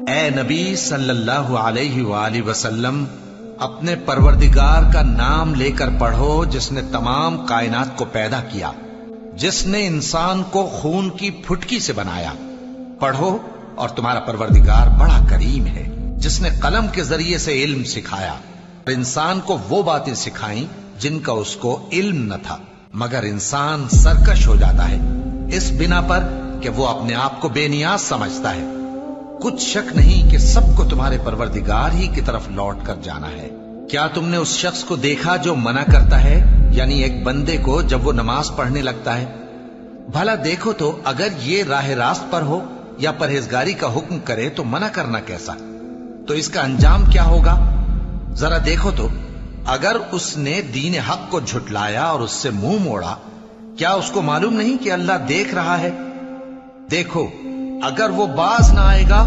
اے نبی صلی اللہ علیہ وآلہ وسلم، اپنے پروردگار کا نام لے کر پڑھو جس نے تمام کائنات کو پیدا کیا، جس نے انسان کو خون کی پھٹکی سے بنایا۔ پڑھو، اور تمہارا پروردگار بڑا کریم ہے، جس نے قلم کے ذریعے سے علم سکھایا اور انسان کو وہ باتیں سکھائیں جن کا اس کو علم نہ تھا، مگر انسان سرکش ہو جاتا ہے اس بنا پر کہ وہ اپنے آپ کو بے نیاز سمجھتا ہے۔ کچھ شک نہیں کہ سب کو تمہارے پروردگار ہی کی طرف لوٹ کر جانا ہے۔ کیا تم نے اس شخص کو دیکھا جو منع کرتا ہے، یعنی ایک بندے کو جب وہ نماز پڑھنے لگتا ہے؟ بھلا دیکھو تو اگر یہ راہ راست پر ہو یا پرہیزگاری کا حکم کرے تو منع کرنا کیسا؟ تو اس کا انجام کیا ہوگا؟ ذرا دیکھو تو اگر اس نے دین حق کو جھٹلایا اور اس سے منہ موڑا، کیا اس کو معلوم نہیں کہ اللہ دیکھ رہا ہے؟ دیکھو، اگر وہ باز نہ آئے گا